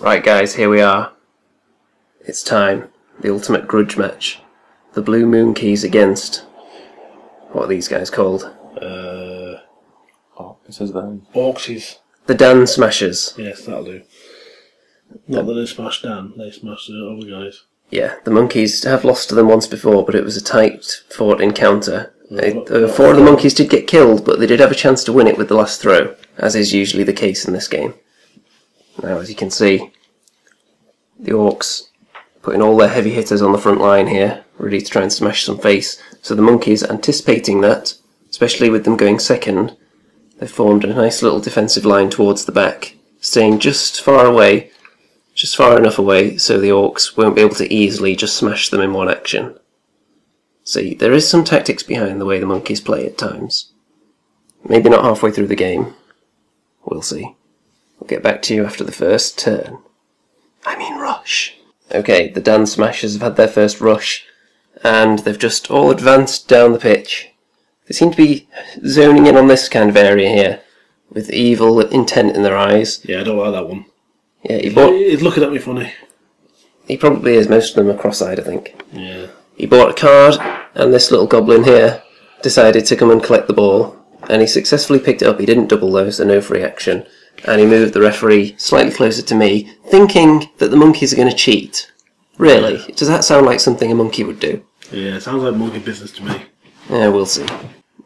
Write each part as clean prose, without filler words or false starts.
Right guys, here we are. It's time. The ultimate grudge match. The Blue Moonkeys against... what are these guys called? Oh, it says that. Orksies. The Dansmashers. Yes, that'll do. Not that they smashed Dan, they smashed the other guys. Yeah, the monkeys have lost to them once before, but it was a tight fought encounter. 4 of the monkeys did get killed, but they did have a chance to win it with the last throw, as is usually the case in this game. Now, as you can see, the Orcs putting all their heavy hitters on the front line here, ready to try and smash some face. So the monkeys, anticipating that, especially with them going second, they've formed a nice little defensive line towards the back, staying just far away, just far enough away so the Orcs won't be able to easily just smash them in one action. See, there is some tactics behind the way the monkeys play at times. Maybe not halfway through the game. We'll see. We'll get back to you after the first turn. I mean rush. Okay, the Dansmashers have had their first rush, and they've just all advanced down the pitch. They seem to be zoning in on this kind of area here, with evil intent in their eyes. Yeah, I don't like that one. Yeah, He's looking at me funny. He probably is. Most of them are cross-eyed, I think. Yeah. He bought a card, and this little goblin here decided to come and collect the ball, and he successfully picked it up. He didn't double though, so no free action. And he moved the referee slightly closer to me, thinking that the monkeys are going to cheat. Really? Does that sound like something a monkey would do? Yeah, it sounds like monkey business to me. Yeah, we'll see.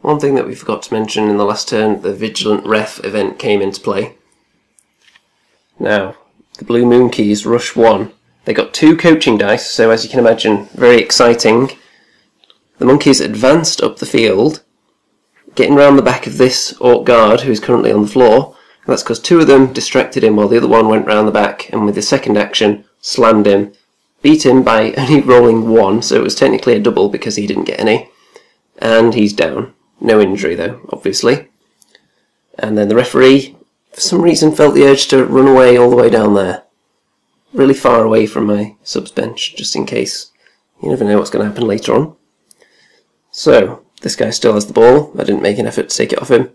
One thing that we forgot to mention in the last turn, the Vigilant Ref event came into play. Now, the Blue Moonkeys rush 1. They got 2 coaching dice, so as you can imagine, very exciting. The monkeys advanced up the field, getting round the back of this Orc guard, who is currently on the floor. And that's because 2 of them distracted him while the other one went round the back, and with the second action, slammed him. Beat him by only rolling 1, so it was technically a double because he didn't get any. And he's down. No injury though, obviously. And then the referee, for some reason, felt the urge to run away all the way down there. Really far away from my subs bench, just in case. You never know what's going to happen later on. So, this guy still has the ball. I didn't make an effort to take it off him.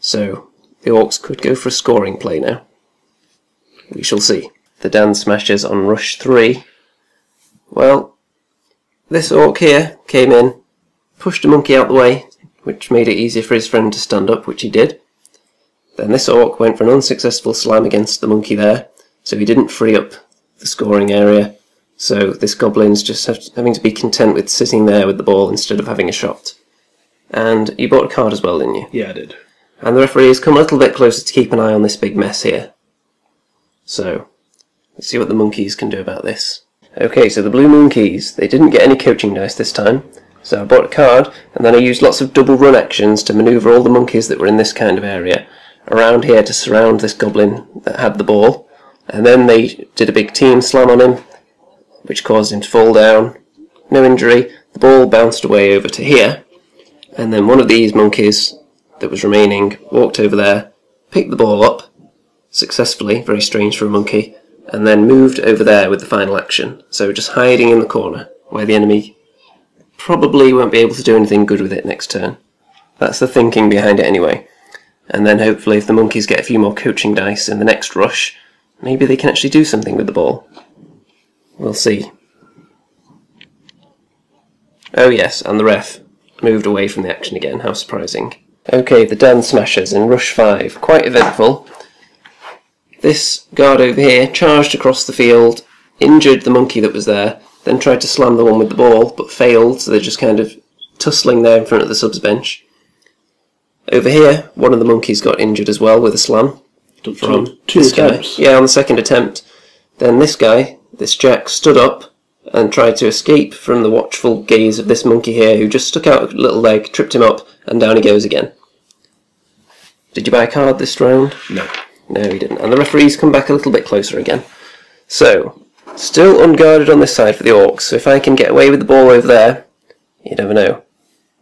So, the Orcs could go for a scoring play now. We shall see. The Dansmashers on rush 3. Well, this Orc here came in, pushed a monkey out the way, which made it easier for his friend to stand up, which he did. Then this Orc went for an unsuccessful slam against the monkey there, so he didn't free up the scoring area. So this Goblin's just having to be content with sitting there with the ball instead of having a shot. And you bought a card as well, didn't you? Yeah, I did. And the referee has come a little bit closer to keep an eye on this big mess here. So, let's see what the monkeys can do about this. Okay, so the Blue Moonkeys, they didn't get any coaching dice this time. So I bought a card, and then I used lots of double run actions to manoeuvre all the monkeys that were in this kind of area around here to surround this goblin that had the ball. And then they did a big team slam on him, which caused him to fall down. No injury. The ball bounced away over to here, and then one of these monkeys that was remaining walked over there, picked the ball up successfully, very strange for a monkey, and then moved over there with the final action. So just hiding in the corner where the enemy probably won't be able to do anything good with it next turn. That's the thinking behind it anyway. And then hopefully if the monkeys get a few more coaching dice in the next rush, maybe they can actually do something with the ball. We'll see. Oh yes, and the ref moved away from the action again, how surprising. Okay, the Dansmashers in rush 5, quite eventful. This guard over here charged across the field, injured the monkey that was there, then tried to slam the one with the ball, but failed, so they're just kind of tussling there in front of the subs bench. Over here, one of the monkeys got injured as well with a slam. From two attempts. Yeah, on the second attempt. Then this guy, this Jack, stood up and tried to escape from the watchful gaze of this monkey here, who just stuck out a little leg, tripped him up, and down he goes again. Did you buy a card this round? No. No, he didn't. And the referee's come back a little bit closer again. So, still unguarded on this side for the Orcs, so if I can get away with the ball over there, you never know.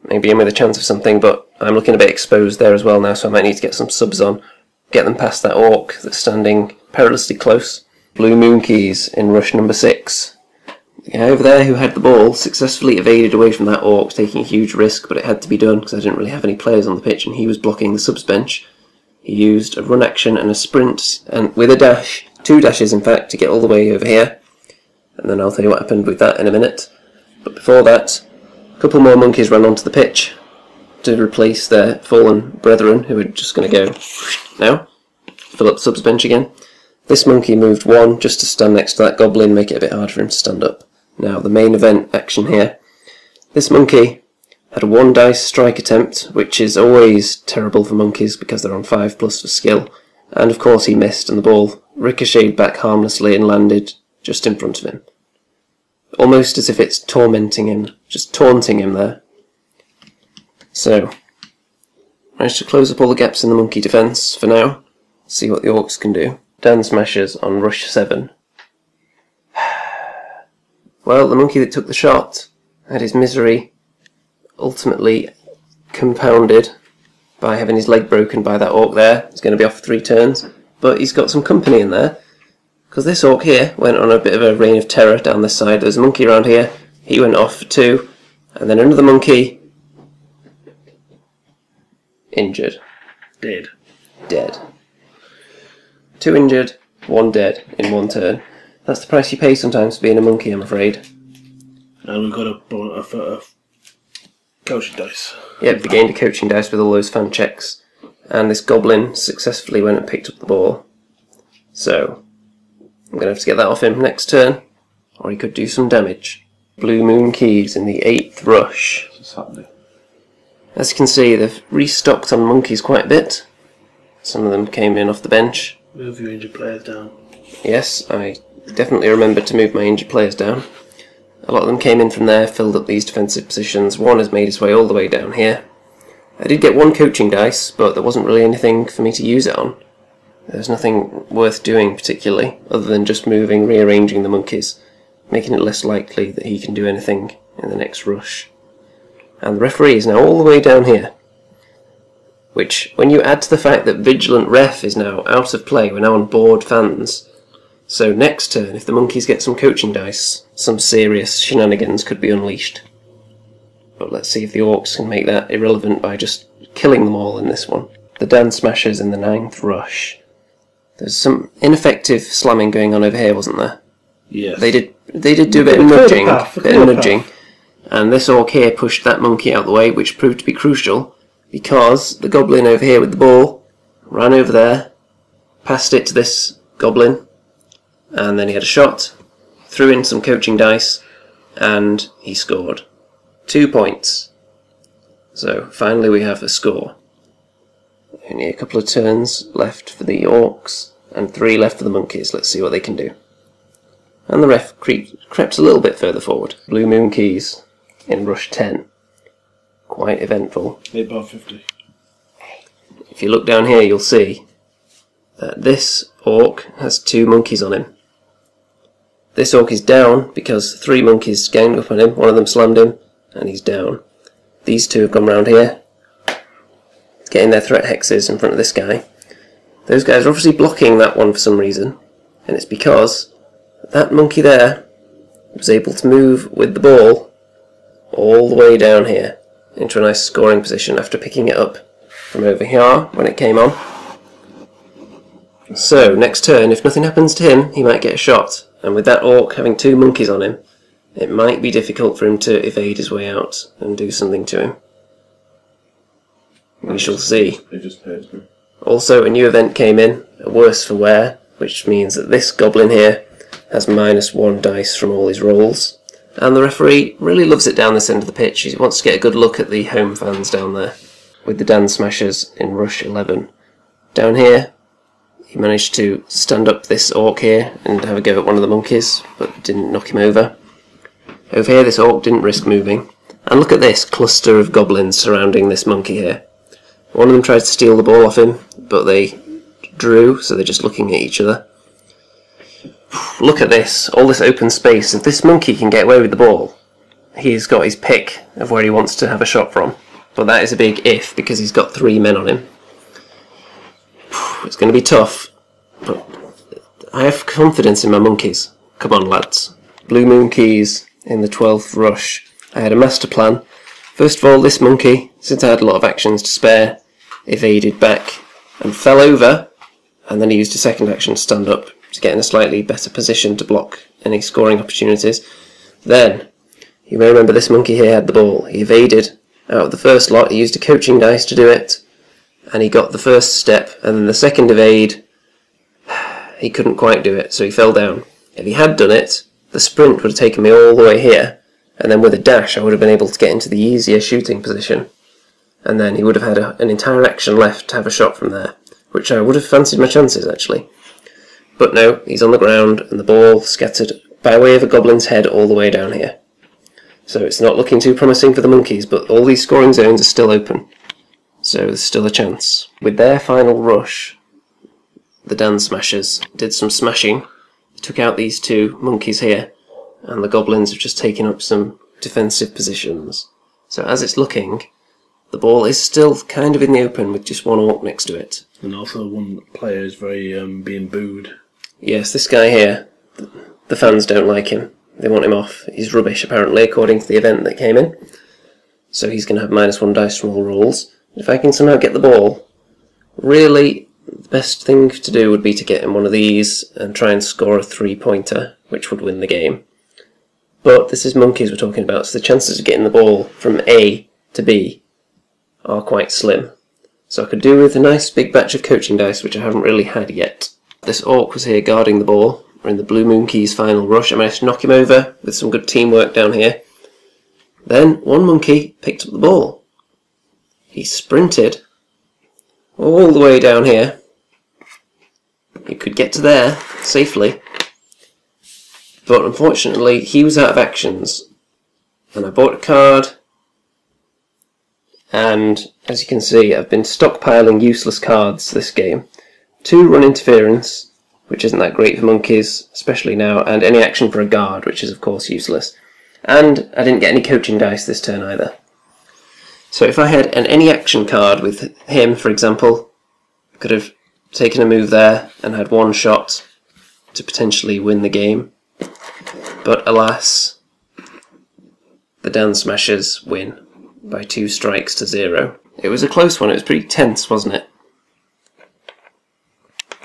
Maybe I'm with a chance of something, but I'm looking a bit exposed there as well now, so I might need to get some subs on. Get them past that Orc that's standing perilously close. Blue Moonkeys in rush number 6. The guy over there who had the ball successfully evaded away from that Orc, taking a huge risk, but it had to be done because I didn't really have any players on the pitch and he was blocking the subs bench. He used a run action and a sprint, and with a dash, 2 dashes in fact to get all the way over here, and then I'll tell you what happened with that in a minute. But before that, a couple more monkeys ran onto the pitch to replace their fallen brethren who were just going to go now, fill up the subs bench again. This monkey moved 1 just to stand next to that goblin, make it a bit hard for him to stand up. Now the main event action here. This monkey had a 1 dice strike attempt, which is always terrible for monkeys because they're on 5+ for skill, and of course he missed and the ball ricocheted back harmlessly and landed just in front of him. Almost as if it's tormenting him, just taunting him there. So, managed to close up all the gaps in the monkey defence for now, see what the orcs can do. Dansmashers on rush 7. Well, the monkey that took the shot had his misery ultimately compounded by having his leg broken by that orc there. He's going to be off for 3 turns, but he's got some company in there, because this orc here went on a bit of a reign of terror down this side. There's a monkey around here, he went off for 2, and then another monkey, injured. Dead. 2 injured, 1 dead in 1 turn. That's the price you pay sometimes for being a monkey, I'm afraid. And we've got a coaching dice. Yep, we gained a coaching dice with all those fan checks. And this goblin successfully went and picked up the ball. So, I'm going to have to get that off him next turn, or he could do some damage. Blue Moonkeys in the 8th rush. What's happening? As you can see, they've restocked on monkeys quite a bit. Some of them came in off the bench. Move your injured players down. Yes, I definitely remembered to move my injured players down. A lot of them came in from there, filled up these defensive positions. 1 has made his way all the way down here. I did get 1 coaching dice, but there wasn't really anything for me to use it on. There's nothing worth doing particularly, other than just moving, rearranging the monkeys, making it less likely that he can do anything in the next rush. And the referee is now all the way down here. Which, when you add to the fact that Vigilant Ref is now out of play, we're now on board fans. So next turn, if the monkeys get some coaching dice, some serious shenanigans could be unleashed. But let's see if the orcs can make that irrelevant by just killing them all in this one. The Dansmashers in the 9th rush. There's some ineffective slamming going on over here, wasn't there? Yes. They did do a bit of nudging, and this orc here pushed that monkey out of the way, which proved to be crucial, because the goblin over here with the ball ran over there, passed it to this goblin, and then he had a shot, threw in some coaching dice, and he scored. 2 points. So finally we have a score. Only a couple of turns left for the orcs, and 3 left for the monkeys. Let's see what they can do. And the ref crept a little bit further forward. Blue Moonkeys in rush 10. Quite eventful. 8.50. If you look down here, you'll see that this orc has 2 monkeys on him. This orc is down because 3 monkeys ganged up on him. One of them slammed him, and he's down. These 2 have gone round here, getting their threat hexes in front of this guy. Those guys are obviously blocking that one for some reason, and it's because that monkey there was able to move with the ball all the way down here into a nice scoring position after picking it up from over here when it came on. So next turn, if nothing happens to him, he might get a shot, and with that orc having 2 monkeys on him, it might be difficult for him to evade his way out and do something to him. We shall see. Also, a new event came in, a worse for wear, which means that this goblin here has -1 dice from all his rolls, and the referee really loves it down this end of the pitch. He wants to get a good look at the home fans down there, with the Dansmashers in rush 11. Down here, he managed to stand up this orc here and have a go at one of the monkeys, but didn't knock him over. Over here, this orc didn't risk moving. And look at this cluster of goblins surrounding this monkey here. One of them tried to steal the ball off him, but they drew, so they're just looking at each other. Look at this, all this open space. If this monkey can get away with the ball, he's got his pick of where he wants to have a shot from. But that is a big if, because he's got 3 men on him. It's going to be tough, but I have confidence in my monkeys. Come on, lads. Blue Moonkeys in the 12th rush. I had a master plan. First of all, this monkey, since I had a lot of actions to spare, evaded back and fell over, and then he used a second action to stand up. to get in a slightly better position to block any scoring opportunities. Then, you may remember this monkey here had the ball. He evaded out of the first lot. He used a coaching dice to do it, and he got the first step, and then the second evade, he couldn't quite do it, so he fell down. If he had done it, the sprint would have taken me all the way here, and then with a dash I would have been able to get into the easier shooting position, and then he would have had an entire action left to have a shot from there, which I would have fancied my chances actually. But no, he's on the ground and the ball scattered by way of a goblin's head all the way down here. So it's not looking too promising for the monkeys, but all these scoring zones are still open, so there's still a chance. With their final rush, the Dansmashers did some smashing, took out these two monkeys here, and the goblins have just taken up some defensive positions. So as it's looking, the ball is still kind of in the open with just one orc next to it. And also one player is very being booed. Yes, this guy here, the fans don't like him. They want him off. He's rubbish apparently, according to the event that came in. So he's going to have -1 dice from all rolls. If I can somehow get the ball, really the best thing to do would be to get in one of these and try and score a 3-pointer, which would win the game. But this is monkeys we're talking about, so the chances of getting the ball from A to B are quite slim. So I could do with a nice big batch of coaching dice, which I haven't really had yet. This orc was here guarding the ball. We're in the Blue Moonkeys' final rush. I managed to knock him over with some good teamwork down here. Then one monkey picked up the ball. He sprinted all the way down here. He could get to there safely, but unfortunately he was out of actions, and I bought a card, and as you can see I've been stockpiling useless cards this game. 2 run interference, which isn't that great for monkeys, especially now, and any action for a guard, which is of course useless. And I didn't get any coaching dice this turn either. So if I had an any action card with him, for example, I could have taken a move there and had 1 shot to potentially win the game. But alas, the Dansmashers win by 2 strikes to 0. It was a close one. It was pretty tense, wasn't it?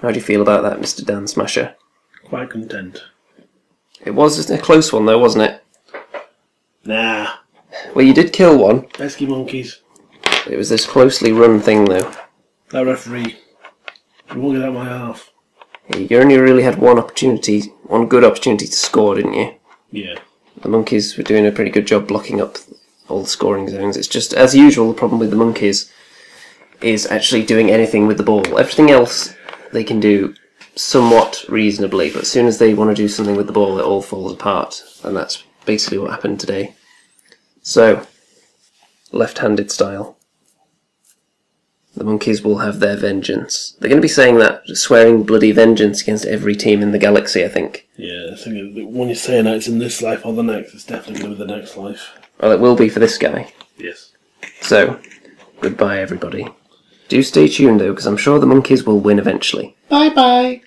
How do you feel about that, Mr. Dansmasher? Quite content. It was a close one though, wasn't it? Nah. Well, you did kill one. Pesky monkeys. It was this closely run thing though. That referee. He won't get out my half. You only really had one good opportunity to score, didn't you? Yeah. The monkeys were doing a pretty good job blocking up all the scoring zones. It's just, as usual, the problem with the monkeys is actually doing anything with the ball. Everything else they can do somewhat reasonably, but as soon as they want to do something with the ball, it all falls apart, and that's basically what happened today. So, left-handed style. The monkeys will have their vengeance. They're going to be saying that, swearing bloody vengeance against every team in the galaxy, I think. Yeah, I think when you're saying that it's in this life or the next, it's definitely going to be the next life. Well, it will be for this guy. Yes. So, goodbye everybody. Do stay tuned though, because I'm sure the monkeys will win eventually. Bye bye!